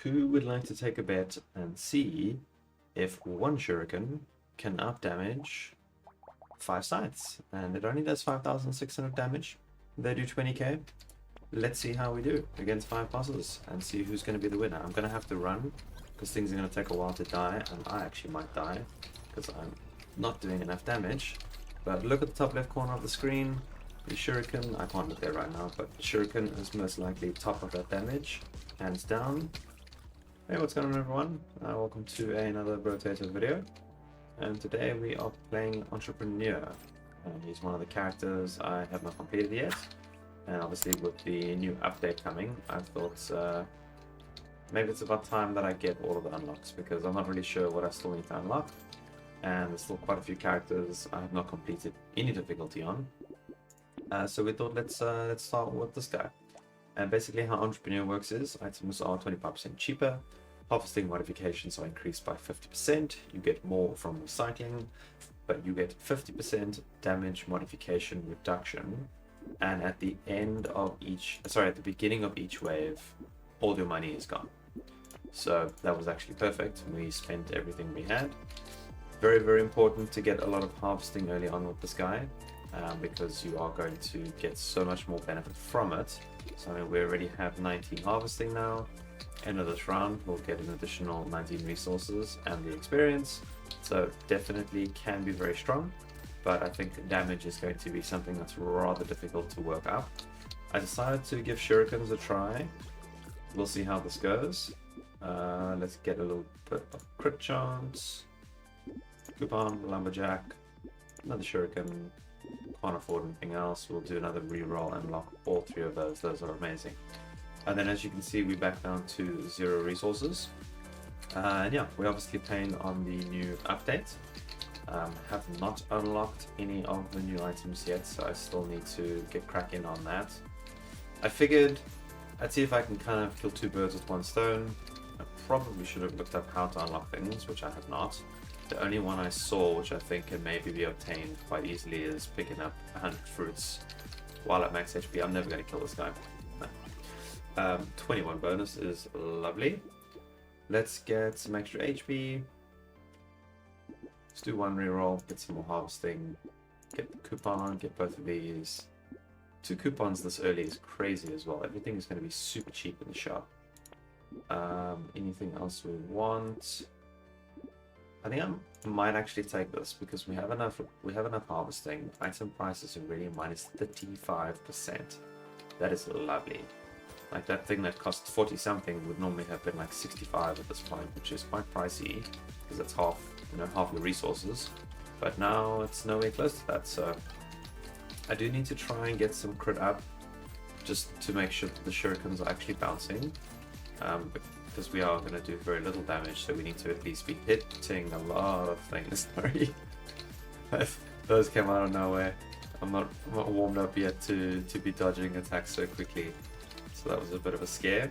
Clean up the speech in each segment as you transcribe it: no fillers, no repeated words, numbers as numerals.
Who would like to take a bet and see if one Shuriken can outdamage 5 scythes? And it only does 5,600 damage. They do 20k. Let's see how we do against 5 bosses and see who's going to be the winner. I'm going to have to run because things are going to take a while to die, and I actually might die because I'm not doing enough damage. But look at the top left corner of the screen. The Shuriken, I can't look there right now, but Shuriken is most likely top of that damage, hands down. Hey, what's going on everyone? Welcome to another Brotato video. And today we are playing Entrepreneur. He's one of the characters I have not completed yet. And obviously with the new update coming, I thought maybe it's about time that I get all of the unlocks, because I'm not really sure what I still need to unlock. And there's still quite a few characters I have not completed any difficulty on. So we thought let's start with this guy. And basically how Entrepreneur works is items are 25% cheaper, harvesting modifications are increased by 50%, you get more from recycling, but you get 50% damage modification reduction, and at the end of at the beginning of each wave, all your money is gone. So that was actually perfect. We spent everything we had. Very, very important to get a lot of harvesting early on with this guy. Because you are going to get so much more benefit from it. So I mean, we already have 19 harvesting now. End of this round, we'll get an additional 19 resources and the experience. So definitely can be very strong, but I think damage is going to be something that's rather difficult to work out. I decided to give Shurikens a try. We'll see how this goes. Let's get a little bit of crit chance. Coupon, Lumberjack, another Shuriken. Can't afford anything else. We'll do another reroll and lock all 3 of those. Those are amazing. And then as you can see, we're back down to 0 resources. And yeah, we're obviously playing on the new update. Have not unlocked any of the new items yet, so I still need to get cracking on that. I figured I'd see if I can kind of kill 2 birds with 1 stone. I probably should have looked up how to unlock things, which I have not. The only one I saw, which I think can maybe be obtained quite easily, is picking up 100 fruits while at max HP. I'm never going to kill this guy. No. 21 bonus is lovely. Let's get some extra HP. Let's do 1 reroll, get some more harvesting, get the coupon, get both of these. 2 coupons this early is crazy as well. Everything is going to be super cheap in the shop. Anything else we want? I think I might actually take this because we have enough harvesting. Item price is already minus 35%. That is lovely. Like that thing that cost 40 something would normally have been like 65 at this point, which is quite pricey because that's half your resources. But now it's nowhere close to that, so I do need to try and get some crit up just to make sure that the shurikens are actually bouncing. Because we are going to do very little damage, so we need to at least be hitting a lot of things. Sorry, those came out of nowhere. I'm not warmed up yet to be dodging attacks so quickly, so that was a bit of a scare.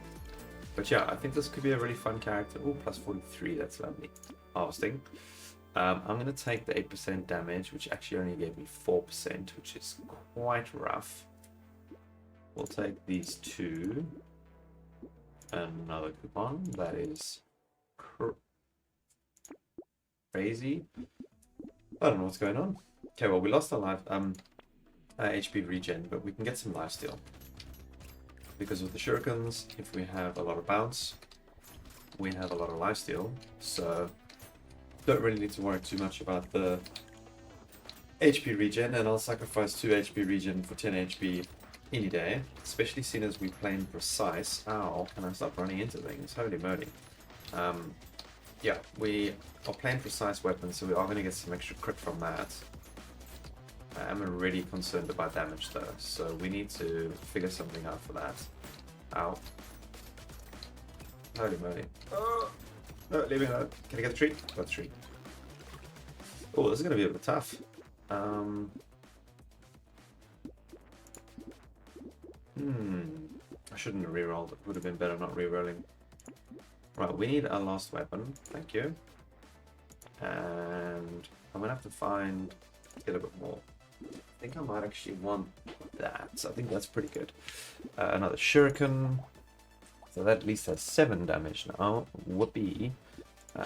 But yeah, I think this could be a really fun character. Oh, plus 43, that's lovely. Harvesting. I'm going to take the 8% damage, which actually only gave me 4%, which is quite rough. We'll take these 2. Another coupon. That is crazy. I don't know what's going on. Okay, well, we lost our life HP regen, but we can get some lifesteal because with the shurikens, if we have a lot of bounce, we have a lot of lifesteal, so don't really need to worry too much about the HP regen. And I'll sacrifice 2 HP regen for 10 HP any day, especially seeing as we playing precise. Ow, can I stop running into things? Holy moly. Yeah, we are playing precise weapons, so we are going to get some extra crit from that. I am already concerned about damage though, so we need to figure something out for that. Ow. Holy moly. Oh, no, leave me alone. Can I get the tree? Got the tree. Oh, this is going to be a bit tough. I shouldn't have rerolled. It would have been better not rerolling. Right, we need our last weapon. Thank you. And I'm gonna have to get a bit more. I think I might actually want that. So I think that's pretty good. Another shuriken. So that at least has 7 damage now. Whoopee.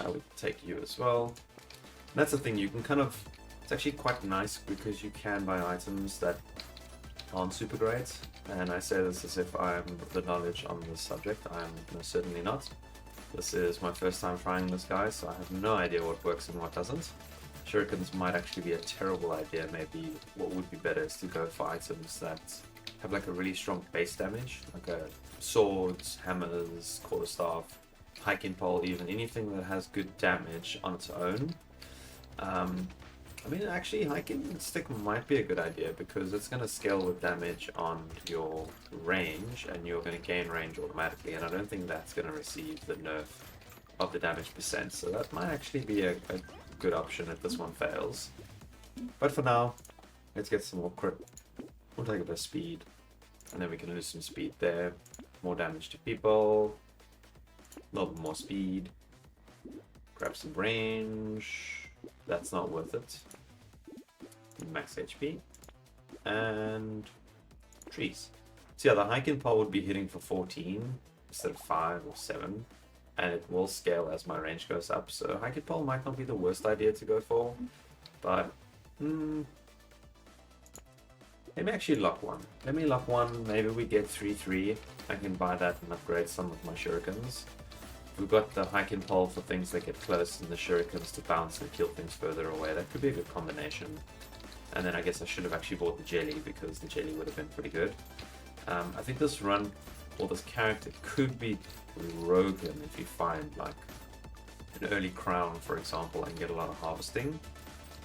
We take you as well. And that's the thing, you can kind of... It's actually quite nice because you can buy items that aren't super great. And I say this as if I'm the knowledge on this subject. I'm most certainly not. This is my first time trying this guy, so I have no idea what works and what doesn't. Shurikens might actually be a terrible idea. Maybe what would be better is to go for items that have like a really strong base damage, like swords, hammers, quarterstaff, hiking pole, even anything that has good damage on its own. I mean, actually, hiking stick might be a good idea because it's going to scale with damage on your range, and you're going to gain range automatically. And I don't think that's going to receive the nerf of the damage percent, so that might actually be a good option if this one fails. But for now, let's get some more crit. We'll take a bit of speed, and then we can lose some speed there. More damage to people, a little bit more speed, grab some range. That's not worth it. Max HP and trees. So yeah, the hiking pole would be hitting for 14 instead of 5 or 7, and it will scale as my range goes up. So hiking pole might not be the worst idea to go for, but let me actually lock one. Let me lock one. Maybe we get 3/3. I can buy that and upgrade some of my shurikens. We've got the hiking pole for things that get close and the shurikens to bounce and kill things further away. That could be a good combination. And then I guess I should have actually bought the jelly because the jelly would have been pretty good. I think this run, or this character, could be broken if you find like an early crown, for example, and get a lot of harvesting,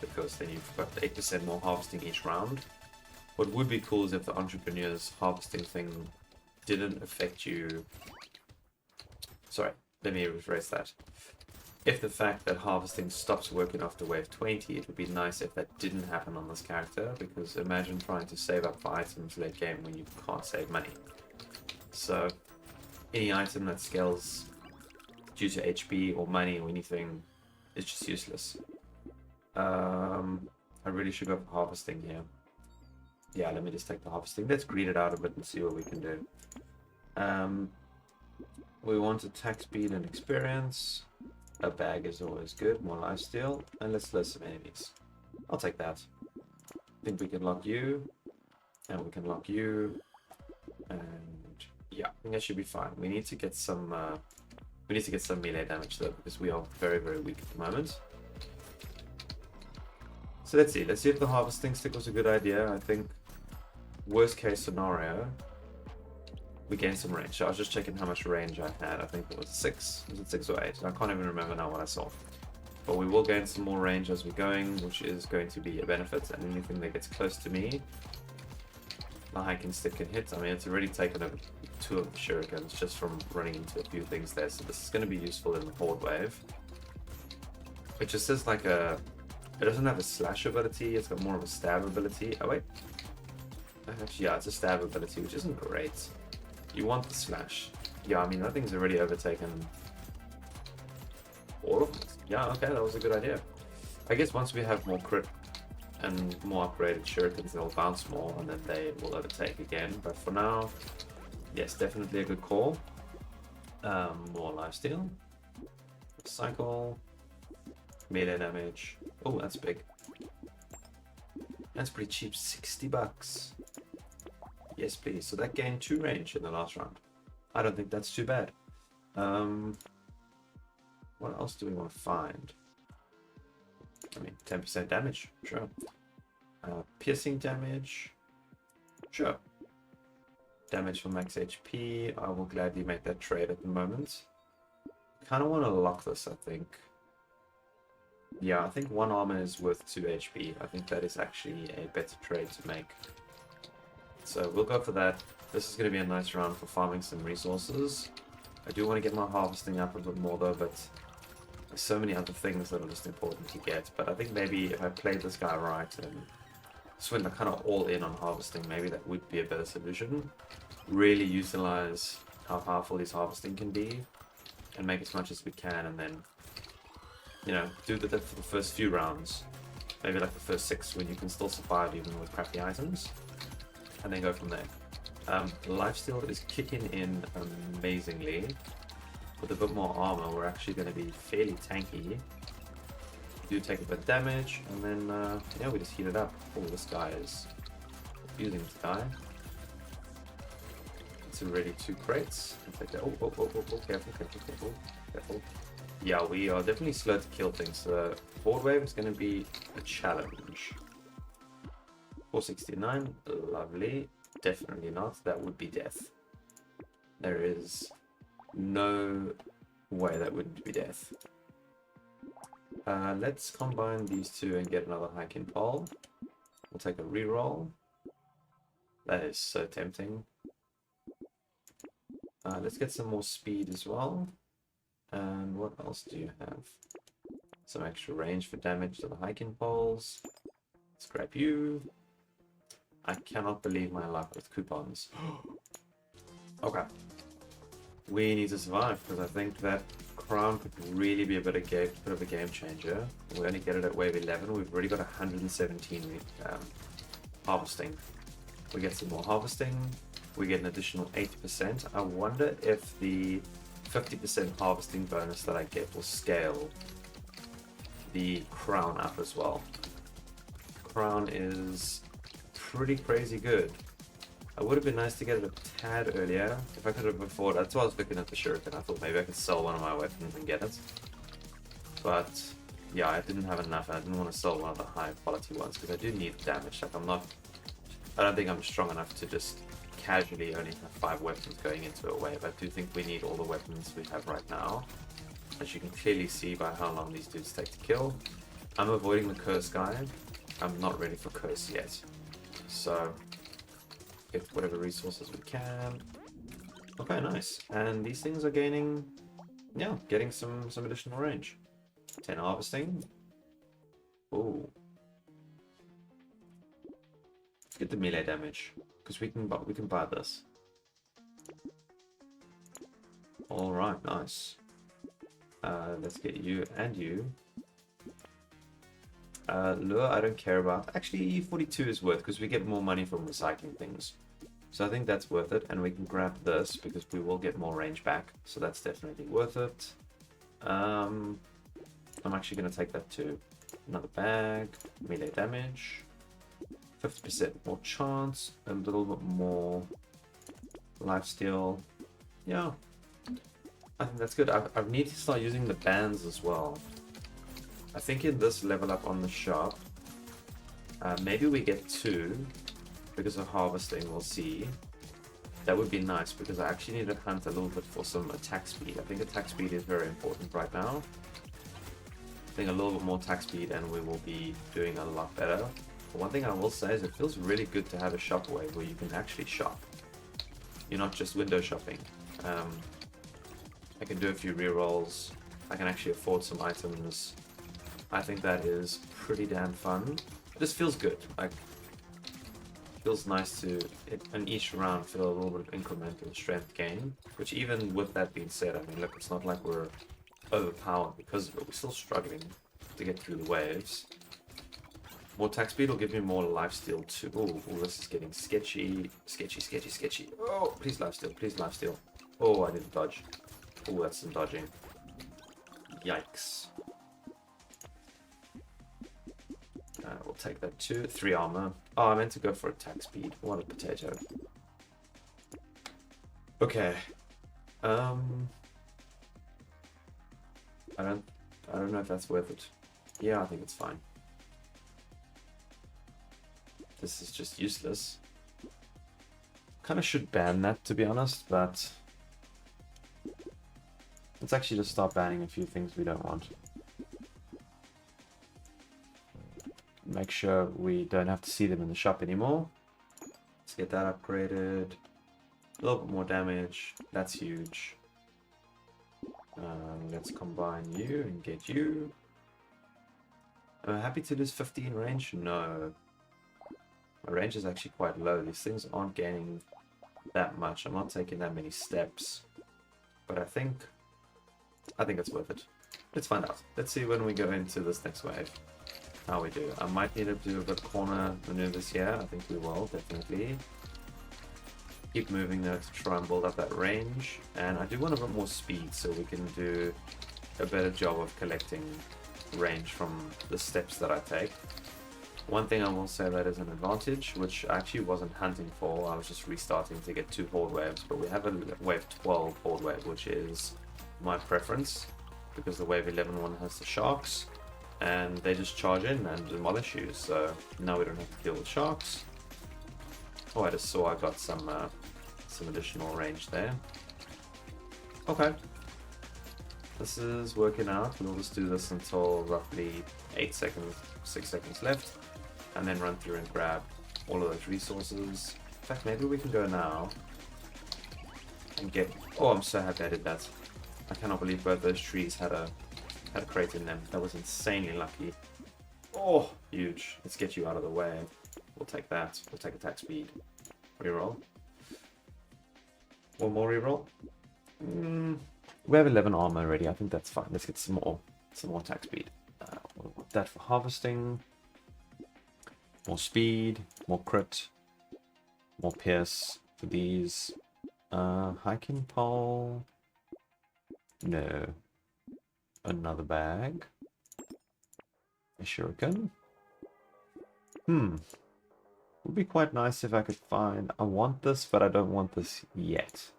because then you've got 8% more harvesting each round. What would be cool is if the entrepreneur's harvesting thing didn't affect you. Sorry, let me rephrase that. If the fact that harvesting stops working after wave 20, it would be nice if that didn't happen on this character, because imagine trying to save up for items late game when you can't save money. So any item that scales due to HP or money or anything is just useless. I really should go for harvesting here. Yeah, let me just take the harvesting. Let's greed it out a bit and see what we can do. We want attack speed and experience. A bag is always good, more lifesteal, and let's lose some enemies. I'll take that. I think we can lock you, and we can lock you, and yeah, I think that should be fine. We need to get some melee damage though, because we are very, very weak at the moment. So let's see if the harvesting stick was a good idea. I think worst case scenario, we gain some range. So I was just checking how much range I had. I think it was 6. Was it 6 or 8? I can't even remember now what I saw. But we will gain some more range as we're going, which is going to be a benefit. And anything that gets close to me, the hiking stick can hit. I mean, it's already taken over 2 of the shurikens just from running into a few things there. So this is going to be useful in the horde wave. It just says like a... It doesn't have a slash ability. It's got more of a stab ability. Oh wait. Actually, yeah, it's a stab ability, which isn't great. You want the slash. Yeah, I mean, that thing's already overtaken all of it. Yeah, okay, that was a good idea. I guess once we have more crit and more upgraded shurikens, they'll bounce more and then they will overtake again. But for now, yes, definitely a good call. More lifesteal. Cycle. Melee damage. Oh, that's big. That's pretty cheap, 60 bucks. Yes, please. So that gained 2 range in the last round. I don't think that's too bad. What else do we want to find? I mean, 10% damage, sure. Piercing damage, sure. Damage for max HP, I will gladly make that trade at the moment. Kind of want to lock this, I think. Yeah, I think 1 armor is worth 2 HP. I think that is actually a better trade to make. So we'll go for that. This is going to be a nice round for farming some resources. I do want to get my harvesting up a bit more though, but there's so many other things that are just important to get. But I think maybe if I played this guy right and just went kind of all in on harvesting, maybe that would be a better solution. Really utilize how powerful this harvesting can be and make as much as we can, and then, you know, do that for the first few rounds. Maybe like the first 6 when you can still survive even with crappy items. And then go from there. Lifesteal is kicking in amazingly. With a bit more armor, we're actually going to be fairly tanky. We do take a bit of damage, and then yeah, we just heat it up. Oh, this guy is refusing to die. It's already 2 crates. Careful. Yeah, we are definitely slow to kill things. The board wave is going to be a challenge. 469, lovely. Definitely not. That would be death. There is no way that wouldn't be death. Let's combine these two and get another hiking pole. We'll take a reroll. That is so tempting. Let's get some more speed as well. And what else do you have? Some extra range for damage to the hiking poles. Let's grab you. I cannot believe my luck with coupons. Okay. We need to survive because I think that crown could really be a bit of a game changer. We only get it at wave 11. We've already got 117 harvesting. We get some more harvesting. We get an additional 8%. I wonder if the 50% harvesting bonus that I get will scale the crown up as well. Crown is pretty crazy good. It would have been nice to get it a tad earlier if I could have afforded. That's why I was looking at the Shuriken. I thought maybe I could sell one of my weapons and get it. But yeah, I didn't have enough and I didn't want to sell one of the high quality ones because I do need damage. Like I don't think I'm strong enough to just casually only have 5 weapons going into a wave. I do think we need all the weapons we have right now. As you can clearly see by how long these dudes take to kill. I'm avoiding the curse guy. I'm not ready for curse yet. So get whatever resources we can. Okay, nice. And these things are gaining, yeah, getting some additional range. 10 harvesting. Ooh. Let's get the melee damage because we can buy this. All right, nice. Let's get you and you. Lure, I don't care about. Actually, 42 is worth because we get more money from recycling things. So I think that's worth it. And we can grab this because we will get more range back. So that's definitely worth it. I'm actually going to take that too. Another bag. Melee damage. 50% more chance. A little bit more lifesteal. Yeah. I think that's good. I need to start using the bands as well. I think in this level up on the shop, maybe we get 2 because of harvesting, we'll see. That would be nice because I actually need to hunt a little bit for some attack speed. I think attack speed is very important right now. I think a little bit more attack speed and we will be doing a lot better. But one thing I will say is it feels really good to have a shop wave where you can actually shop. You're not just window shopping. I can do a few rerolls. I can actually afford some items. I think that is pretty damn fun. It just feels good. Like, feels nice to, in each round, feel a little bit of incremental strength gain. Which even with that being said, I mean, look, it's not like we're overpowered because of it. We're still struggling to get through the waves. More attack speed will give me more lifesteal too. Oh, this is getting sketchy. Sketchy. Oh, please lifesteal. Oh, I didn't dodge. Oh, that's some dodging. Yikes. We'll take that too. 3 armor. Oh, I meant to go for attack speed. What a potato. Okay. I don't know if that's worth it. Yeah, I think it's fine. This is just useless. Kind of should ban that, to be honest, but let's actually just start banning a few things we don't want. Make sure we don't have to see them in the shop anymore. Let's get that upgraded. A little bit more damage. That's huge. Let's combine you and get you. Am I happy to lose 50 in range? No. My range is actually quite low. These things aren't gaining that much. I'm not taking that many steps. But I think it's worth it. Let's find out. Let's see when we go into this next wave how we do. I might need to do a bit of corner maneuvers here. I think we will, definitely. Keep moving though to try and build up that range. And I do want a bit more speed so we can do a better job of collecting range from the steps that I take. One thing I will say that is an advantage, which I actually wasn't hunting for, I was just restarting to get 2 horde waves, but we have a wave 12 horde wave, which is my preference, because the wave 11 one has the sharks, and they just charge in and demolish you, so now we don't have to deal with sharks. Oh, I just saw I got some additional range there. Okay. This is working out. We'll just do this until roughly 8 seconds, 6 seconds left, and then run through and grab all of those resources. In fact, maybe we can go now and get... Oh, I'm so happy I did that. I cannot believe both those trees had a crate in them. That was insanely lucky. Oh, huge. Let's get you out of the way. We'll take that. We'll take attack speed. Reroll. One more reroll. We have 11 armor already. I think that's fine. Let's get some more attack speed. We'll want that for harvesting. More speed, more crit, more pierce for these. Hiking pole. No. Another bag. A shuriken. Would be quite nice if I could find... I want this, but I don't want this yet.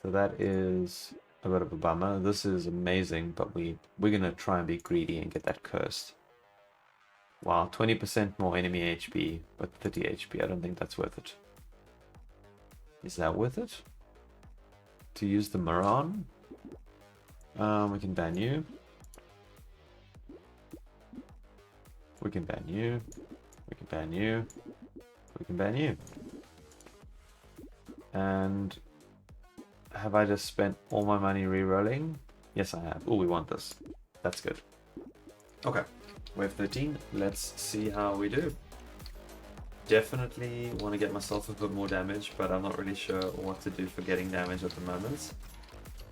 So that is a bit of a bummer. This is amazing, but we're going to try and be greedy and get that cursed. Wow, 20% more enemy HP, but 30 HP. I don't think that's worth it. Is that worth it? To use the Moran? We can ban you. We can ban you. We can ban you. We can ban you. And have I just spent all my money re-rolling? Yes, I have. Oh, we want this. That's good. Okay. Wave 13. Let's see how we do. Definitely want to get myself a bit more damage, but I'm not really sure what to do for getting damage at the moment.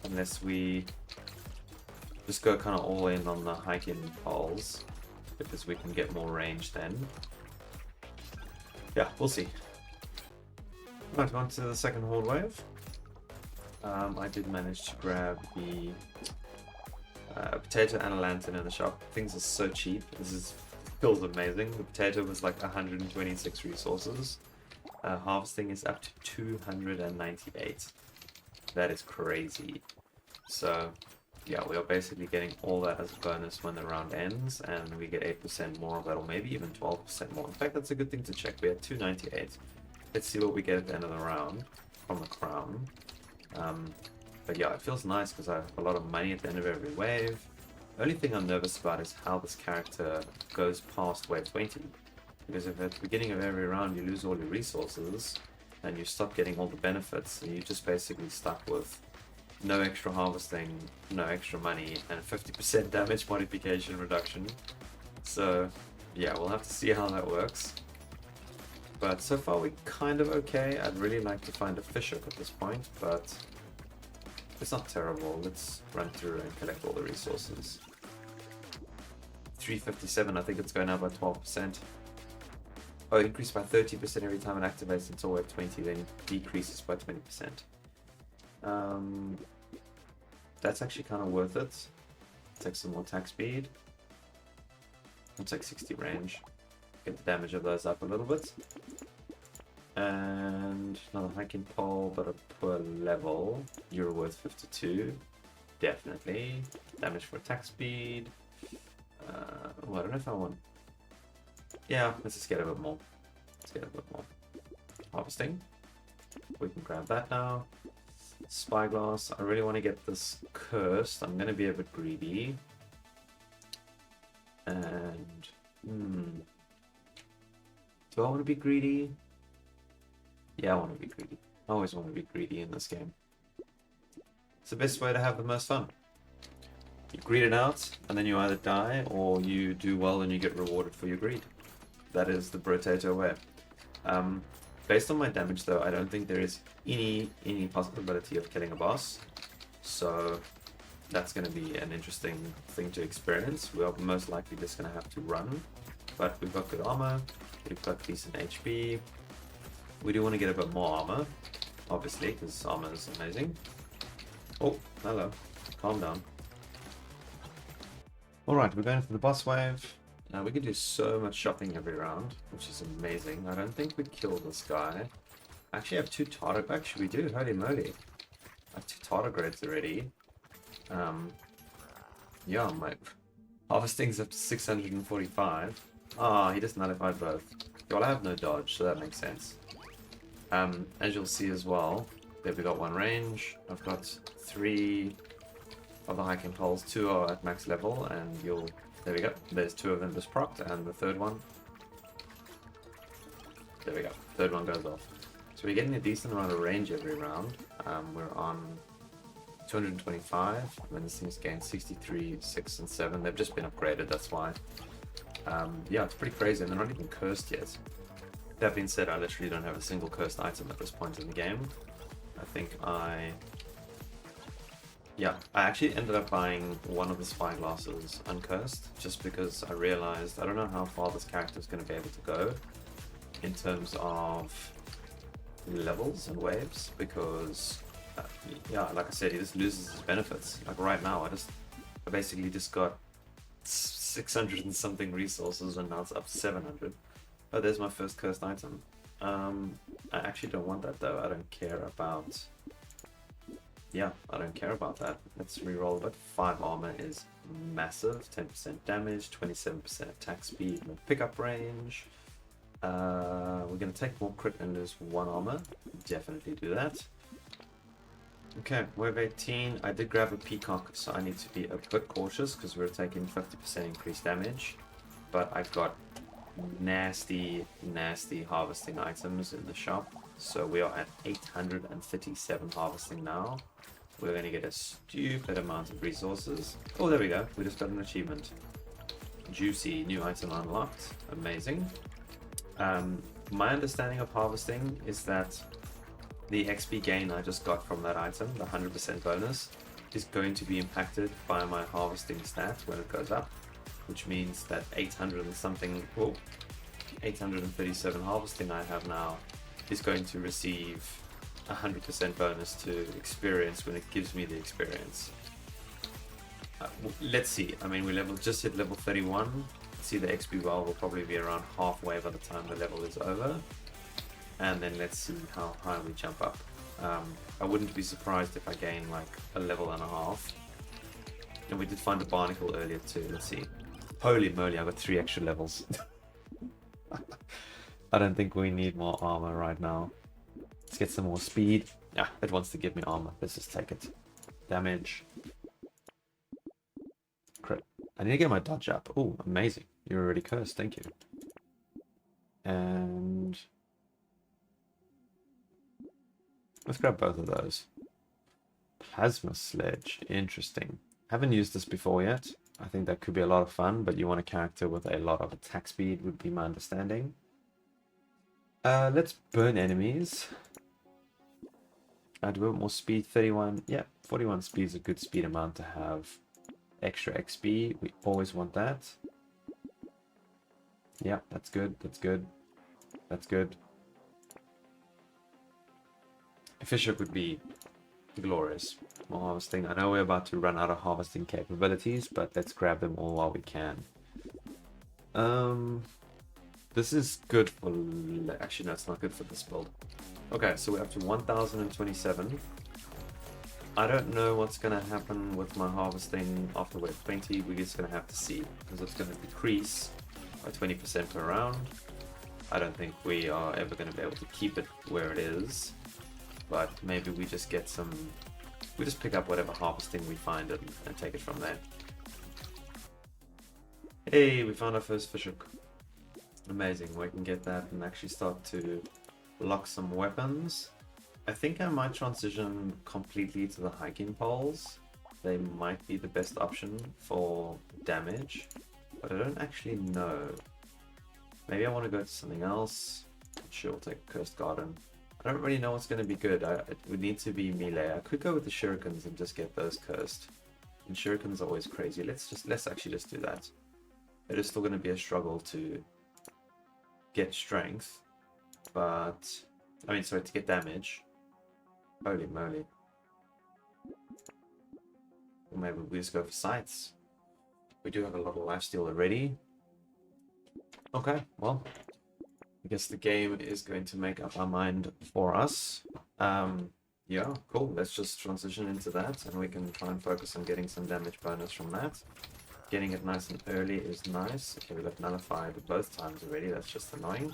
Unless we just go kind of all in on the hiking poles, because we can get more range then. Yeah, we'll see. Right, on to the second horde wave. I did manage to grab the potato and a lantern in the shop. Things are so cheap. Feels amazing. The potato was like 126 resources. Harvesting is up to 298. That is crazy. So yeah, we are basically getting all that as a bonus when the round ends, and we get 8% more of that, or maybe even 12% more. In fact, that's a good thing to check. We had 298. Let's see what we get at the end of the round from the crown. But yeah, it feels nice because I have a lot of money at the end of every wave. The only thing I'm nervous about is how this character goes past wave 20. Because if at the beginning of every round you lose all your resources and you stop getting all the benefits, and you're just basically stuck with no extra harvesting, no extra money, and 50% damage modification reduction. So yeah, we'll have to see how that works. But so far we're kind of okay. I'd really like to find a fish hook at this point, but it's not terrible. Let's run through and collect all the resources. 357, I think it's going up by 12%. Oh, it increased by 30% every time it activates until wave 20, then it decreases by 20%. That's actually kind of worth it. Take some more attack speed. I'll take 60 range. Get the damage of those up a little bit. And another hiking pole, but a poor level. You're worth 52. Definitely. Damage for attack speed. Oh, I don't know if I want... Yeah, let's just get a bit more. Let's get a bit more. Harvesting. We can grab that now. Spyglass. I really want to get this cursed. I'm going to be a bit greedy. And... Do I want to be greedy? Yeah, I want to be greedy. I always want to be greedy in this game. It's the best way to have the most fun. You greed it out, and then you either die, or you do well and you get rewarded for your greed. That is the Brotato way. Based on my damage though, I don't think there is any possibility of killing a boss. So that's going to be an interesting thing to experience. We are most likely just going to have to run. But we've got good armor, we've got decent HP. We do want to get a bit more armor, obviously, because armor is amazing. Oh, hello. Calm down. Alright, we're going for the boss wave. Now we can do so much shopping every round, which is amazing. I don't think we kill this guy. I actually have 2 tardigrades. Actually, we do. Holy moly. I have 2 tardigrades already. Yeah, my harvesting's up to 645. Ah, he just nullified both. Well, I have no dodge, so that makes sense. As you'll see as well, there we got 1 range. I've got 3 of the hiking poles. 2 are at max level, and there we go. There's 2 of them just procced, and the 3rd one. There we go. 3rd one goes off. So we're getting a decent amount of range every round. We're on 225, and this thing's gained 63, 6, and 7. They've just been upgraded, that's why. Yeah, it's pretty crazy, and they're not even cursed yet. That being said, I literally don't have a single cursed item at this point in the game. I think yeah, I actually ended up buying one of the spyglasses uncursed, just because I realized I don't know how far this character is going to be able to go in terms of levels and waves, because yeah, like I said, he just loses his benefits. Like right now, I basically just got 600 and something resources, and now it's up to 700. Oh, there's my first cursed item. I actually don't want that though. I don't care about. Yeah, I don't care about that. Let's reroll it. 5 armor is massive. 10% damage, 27% attack speed, more pickup range. We're gonna take more crit and lose 1 armor. Definitely do that. Okay, wave 18. I did grab a peacock, so I need to be a bit cautious because we're taking 50% increased damage. But I've got nasty harvesting items in the shop. So we are at 837 harvesting now. We're going to get a stupid amount of resources. Oh, there we go. We just got an achievement. Juicy, new item unlocked. Amazing. My understanding of harvesting is that the XP gain I just got from that item, the 100% bonus, is going to be impacted by my harvesting stat when it goes up, which means that 800 and something, 837 harvesting I have now is going to receive 100% bonus to experience when it gives me the experience. Let's see. I mean, we just hit level 31. See, the XP well will probably be around halfway by the time the level is over. And then let's see how high we jump up. I wouldn't be surprised if I gain like a level and a half. And we did find a barnacle earlier too. Let's see. Holy moly, I got 3 extra levels. I don't think we need more armor right now. Let's get some more speed. Yeah, it wants to give me armor. Let's just take it. Damage. Crit. I need to get my dodge up. Oh, amazing. You're already cursed. Thank you. And let's grab both of those. Plasma sledge. Interesting. Haven't used this before yet. I think that could be a lot of fun, but you want a character with a lot of attack speed would be my understanding. Let's burn enemies. Add a bit more speed. 31. Yeah, 41 speed is a good speed amount to have. Extra XP. We always want that. Yeah, that's good. That's good. That's good. Fishhook would be glorious. More harvesting. I know we're about to run out of harvesting capabilities, but let's grab them all while we can. This is good for... Actually, no, it's not good for this build. Okay, so we're up to 1027. I don't know what's going to happen with my harvesting after wave 20. We're just going to have to see, because it's going to decrease by 20% per round. I don't think we are ever going to be able to keep it where it is. But maybe we just get some... We just pick up whatever harvesting we find and take it from there. Hey, we found our first fishhook. Amazing, we can get that and actually start to lock some weapons. I think I might transition completely to the hiking poles. They might be the best option for damage, but I don't actually know. Maybe I want to go to something else. Sure, we'll take Cursed Garden. I don't really know what's going to be good. It would need to be melee. I could go with the Shurikens and just get those cursed. And Shurikens are always crazy. Let's actually just do that. It is still going to be a struggle to get strength, but I mean, sorry, to get damage. Holy moly. Or maybe we just go for Scythes. We do have a lot of lifesteal already. Okay, well, I guess the game is going to make up our mind for us. Yeah, cool. Let's just transition into that, and we can try and focus on getting some damage bonus from that. Getting it nice and early is nice. Okay, we got nullified both times already. That's just annoying.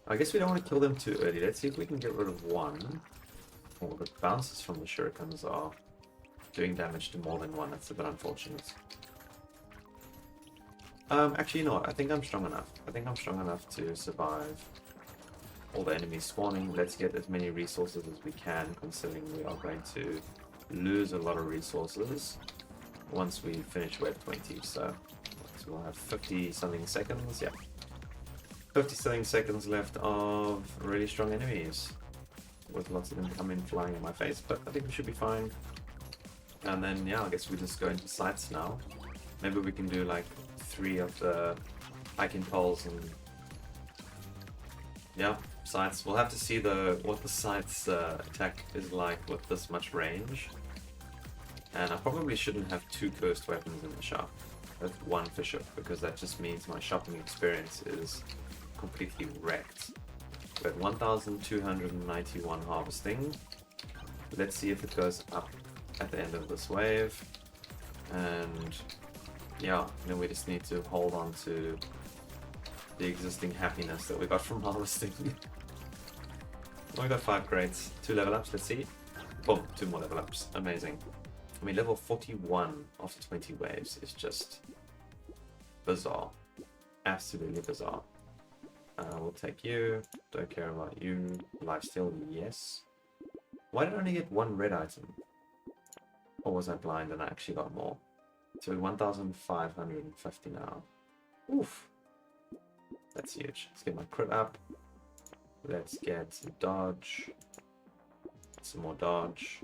I guess we don't want to kill them too early. Let's see if we can get rid of one. Oh, the bounces from the shurikens are doing damage to more than one. That's a bit unfortunate. Actually, you know what? I think I'm strong enough. I think I'm strong enough to survive all the enemies spawning. Let's get as many resources as we can, considering we are going to lose a lot of resources once we finish wave 20. So we'll have 50 something seconds. Yeah, 50 something seconds left of really strong enemies, with lots of them coming flying in my face. But I think we should be fine. And then yeah, I guess we just go into Scythes now. Maybe we can do like 3 of the hiking poles and yeah, Scythes. We'll have to see what the Scythes attack is like with this much range. And I probably shouldn't have 2 cursed weapons in the shop with 1 fisher, because that just means my shopping experience is completely wrecked. We're at 1,291 harvesting. Let's see if it goes up at the end of this wave. And yeah, then we just need to hold on to the existing happiness that we got from harvesting. We got 5 crates, 2 level ups, let's see. Boom, 2 more level ups, amazing. I mean, level 41 after 20 waves is just bizarre. Absolutely bizarre. We'll take you, don't care about you. Lifesteal, yes. Why did I only get 1 red item? Or was I blind and I actually got more? So 1,550 now. Oof. That's huge. Let's get my crit up. Let's get some dodge. Some more dodge.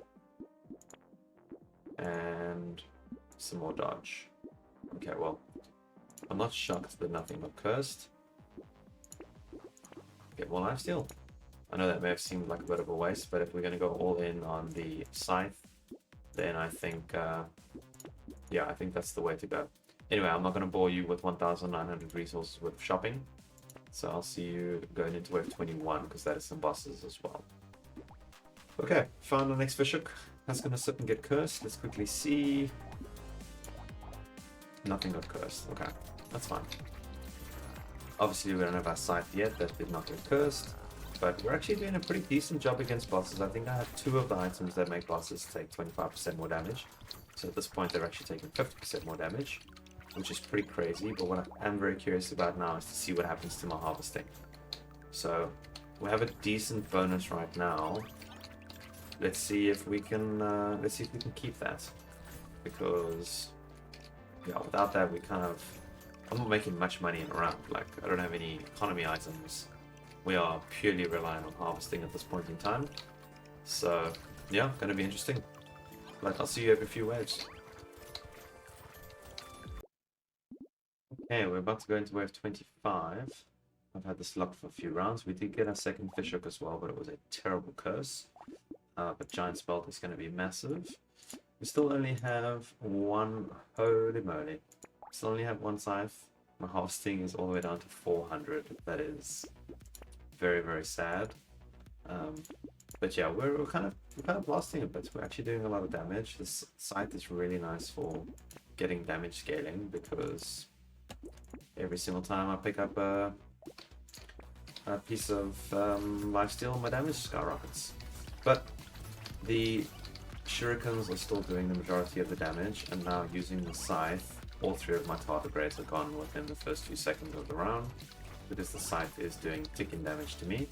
And some more dodge. Okay, well, I'm not shocked that nothing got cursed. Get more lifesteal. I know that may have seemed like a bit of a waste, but if we're going to go all in on the scythe, then I think, yeah, I think that's the way to go. Anyway, I'm not going to bore you with 1,900 resources worth of shopping. So I'll see you going into wave 21, because that is some bosses as well. Okay, found the next fishhook. That's going to sit and get cursed. Let's quickly see. Nothing got cursed. Okay, that's fine. Obviously, we don't have our scythe yet. That did not get cursed. But we're actually doing a pretty decent job against bosses. I think I have 2 of the items that make bosses take 25% more damage. So at this point, they're actually taking 50% more damage, which is pretty crazy. But what I am very curious about now is to see what happens to my harvesting. So we have a decent bonus right now. Let's see if we can keep that, because yeah, without that we kind of, I'm not making much money in a round. Like, I don't have any economy items. We are purely relying on harvesting at this point in time. So yeah, gonna be interesting. Like, I'll see you every few waves. Okay, we're about to go into wave 25. I've had this locked for a few rounds. We did get our second fishhook as well, but it was a terrible curse. But Giant Spelt is going to be massive. We still only have 1, holy moly. Still only have 1 scythe. My harvesting is all the way down to 400. That is very, very sad. But yeah, we're kind of blasting a bit. We're actually doing a lot of damage. This scythe is really nice for getting damage scaling, because every single time I pick up a piece of lifesteal, my damage skyrockets. But the shurikens are still doing the majority of the damage, and now using the scythe, all 3 of my tardigrades are gone within the first few seconds of the round, because the scythe is doing ticking damage to me.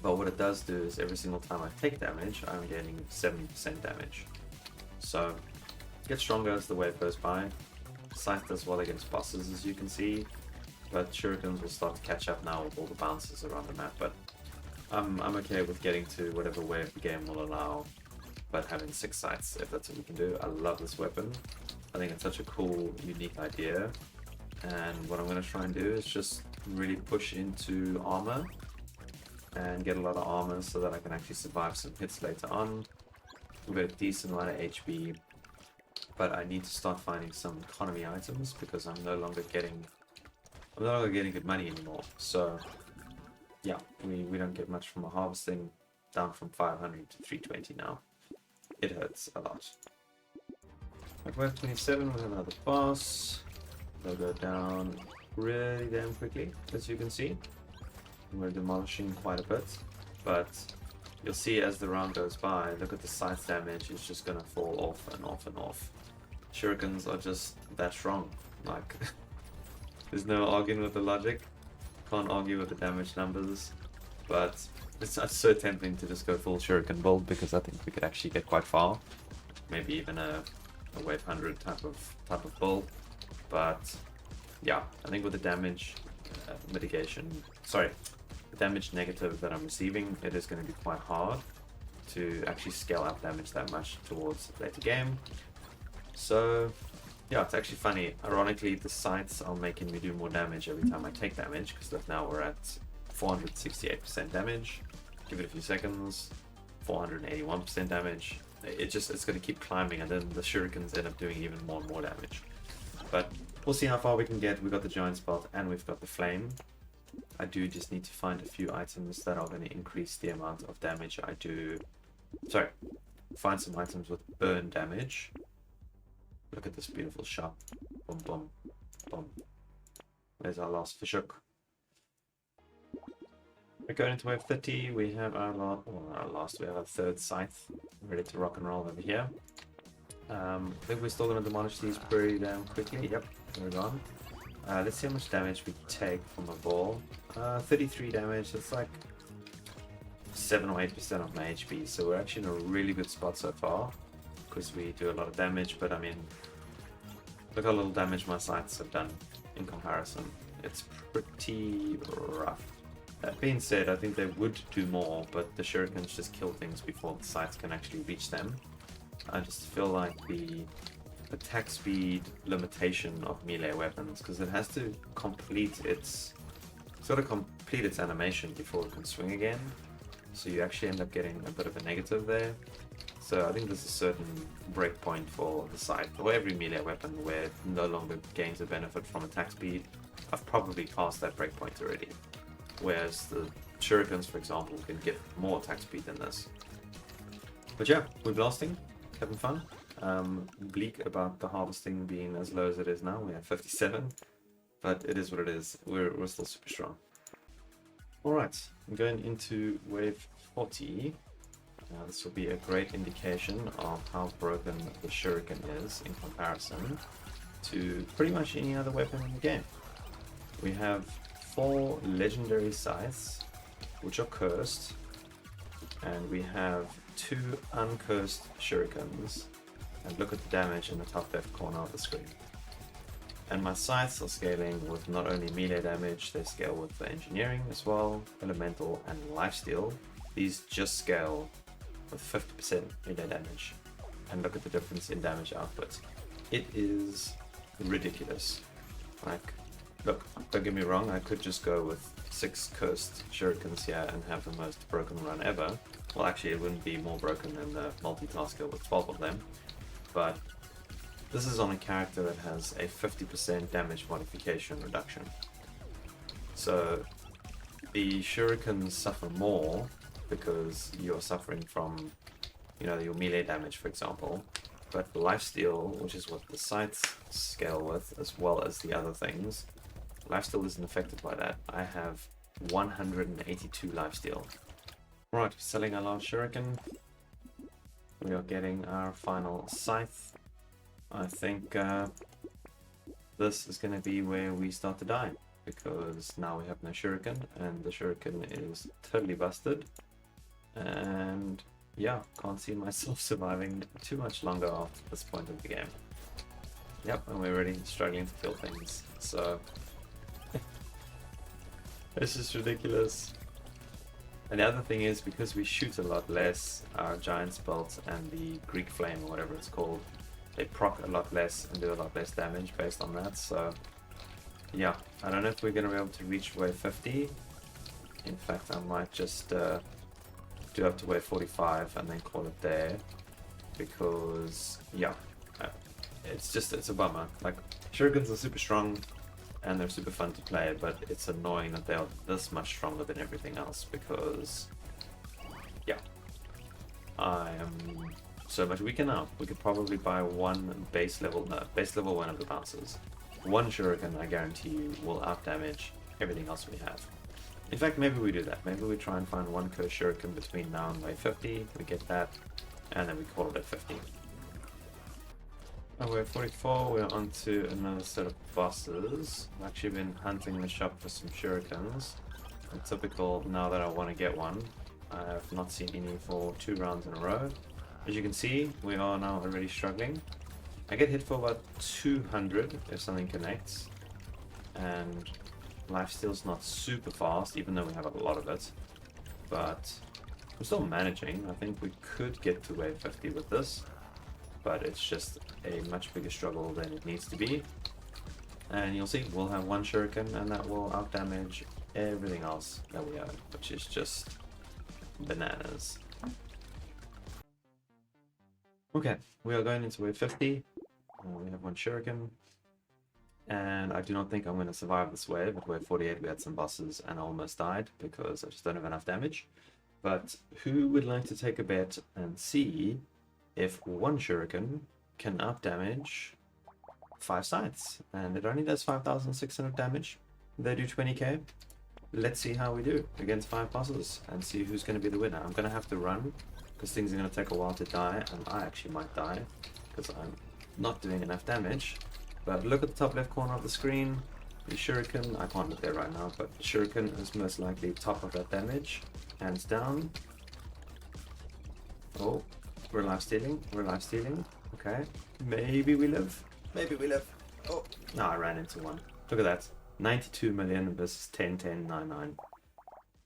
But what it does do is every single time I take damage, I'm getting 70% damage. So it gets stronger as the wave goes by. Scythe does well against bosses, as you can see, but shurikens will start to catch up now with all the bounces around the map. But I'm okay with getting to whatever wave the game will allow, but having 6 scythes, if that's what we can do. I love this weapon. I think it's such a cool, unique idea. And what I'm going to try and do is just really push into armor. and get a lot of armor so that I can actually survive some hits later on. We've got a decent amount of HP, but I need to start finding some economy items because I'm no longer getting good money anymore. So yeah, we don't get much from our harvesting, down from 500 to 320 now. It hurts a lot. At wave 27 we have another boss. They'll go down really damn quickly, as you can see. We're demolishing quite a bit, but you'll see as the round goes by, look at the scythe damage, it's just gonna fall off and off and off. Shurikens are just that strong. Like, there's no arguing with the logic. Can't argue with the damage numbers, but it's so tempting to just go full Shuriken build because I think we could actually get quite far. Maybe even a wave 100 type of build. But yeah, I think with the damage the damage negative that I'm receiving, it is going to be quite hard to actually scale up damage that much towards the later game. So yeah, it's actually funny. Ironically, the scythes are making me do more damage every time I take damage, because look, now we're at 468% damage. Give it a few seconds, 481% damage. It's going to keep climbing, and then the shurikens end up doing even more and more damage. But we'll see how far we can get. We've got the giant spot and we've got the flame. I do just need to find a few items that are going to increase the amount of damage I do. Sorry, find some items with burn damage. Look at this beautiful shop. Boom, boom, boom. There's our last fishhook. We're going into wave 30. We have we have our third scythe ready to rock and roll over here. I think we're still going to demolish these pretty damn quickly. Yep, we're gone. Let's see how much damage we take from a ball. 33 damage. That's like 7 or 8% of my HP. So we're actually in a really good spot so far, because we do a lot of damage. But I mean, look how little damage my scythes have done in comparison. It's pretty rough. That being said, I think they would do more, but the shurikens just kill things before the scythes can actually reach them. I just feel like the attack speed limitation of melee weapons, because it has to complete its animation before it can swing again. So you actually end up getting a bit of a negative there. So I think there's a certain breakpoint for the scythe, or every melee weapon, where it no longer gains a benefit from attack speed. I've probably passed that breakpoint already. Whereas the shurikens, for example, can get more attack speed than this. But yeah, we're blasting, having fun. Bleak about the harvesting being as low as it is now. We have 57, but it is what it is. We're still super strong. Alright, going into wave 40. This will be a great indication of how broken the Shuriken is in comparison to pretty much any other weapon in the game. We have 4 legendary scythes, which are cursed, and we have 2 uncursed shurikens. And look at the damage in the top left corner of the screen. And my scythes are scaling with not only melee damage, they scale with the engineering as well, elemental and lifesteal. These just scale with 50% melee damage. And look at the difference in damage output. It is ridiculous. Like, look, don't get me wrong, I could just go with 6 cursed shurikens here and have the most broken run ever. Well, actually, it wouldn't be more broken than the multitasker with 12 of them. But this is on a character that has a 50% damage modification reduction. So the shurikens suffer more because you're suffering from, your melee damage, for example. But lifesteal, which is what the scythes scale with, as well as the other things, lifesteal isn't affected by that. I have 182 lifesteal. Right, selling our last shuriken. We are getting our final scythe. I think this is going to be where we start to die, because now we have no shuriken, and the shuriken is totally busted. And yeah, can't see myself surviving too much longer after this point of the game. Yep, and we're already struggling to kill things, so it's just ridiculous. And the other thing is, because we shoot a lot less, our giant spelt and the Greek flame, or whatever it's called, they proc a lot less and do a lot less damage based on that. So yeah, I don't know if we're going to be able to reach wave 50. In fact, I might just do up to wave 45 and then call it there. Because, yeah, it's a bummer. Like, Shurikens are super strong and they're super fun to play, but it's annoying that they are this much stronger than everything else because, yeah, I am so much weaker now. We could probably buy one base level one of the bouncers. One Shuriken, I guarantee you, will outdamage everything else we have. In fact, maybe we do that. Maybe we try and find one cursed Shuriken between now and wave 50. We get that, and then we call it at 50. Oh, we're 44, we're on to another set of bosses. I've actually been hunting the shop for some shurikens. And typical, now that I want to get one, I have not seen any for 2 rounds in a row. As you can see, we are now already struggling. I get hit for about 200 if something connects. And lifesteal's not super fast, even though we have a lot of it. But we're still managing. I think we could get to wave 50 with this. But it's just a much bigger struggle than it needs to be. And you'll see, we'll have one shuriken and that will outdamage everything else that we have, which is just bananas. Okay, we are going into wave 50. We have one shuriken. And I do not think I'm going to survive this wave. At wave 48 we had some bosses and I almost died because I just don't have enough damage. But who would like to take a bet and see if one shuriken can outdamage 5 scythes? And it only does 5,600 damage. They do 20k. Let's see how we do against 5 bosses and see who's going to be the winner. I'm going to have to run because things are going to take a while to die, and I actually might die because I'm not doing enough damage. But look at the top left corner of the screen. The shuriken, I can't look there right now, but the shuriken is most likely top of that damage, hands down. Oh, we're life stealing. We're life stealing. Okay, maybe we live. Maybe we live. Oh, no, I ran into one. Look at that. 92 million versus 10, 10, 9, 9.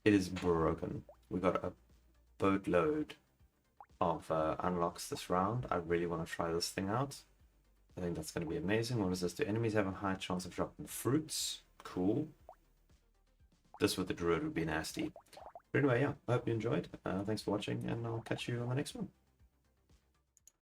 It is broken. We got a boatload of unlocks this round. I really want to try this thing out. I think that's going to be amazing. What does this do? Enemies have a high chance of dropping fruits. Cool. This with the druid would be nasty. But anyway, yeah, I hope you enjoyed. Thanks for watching, and I'll catch you on the next one.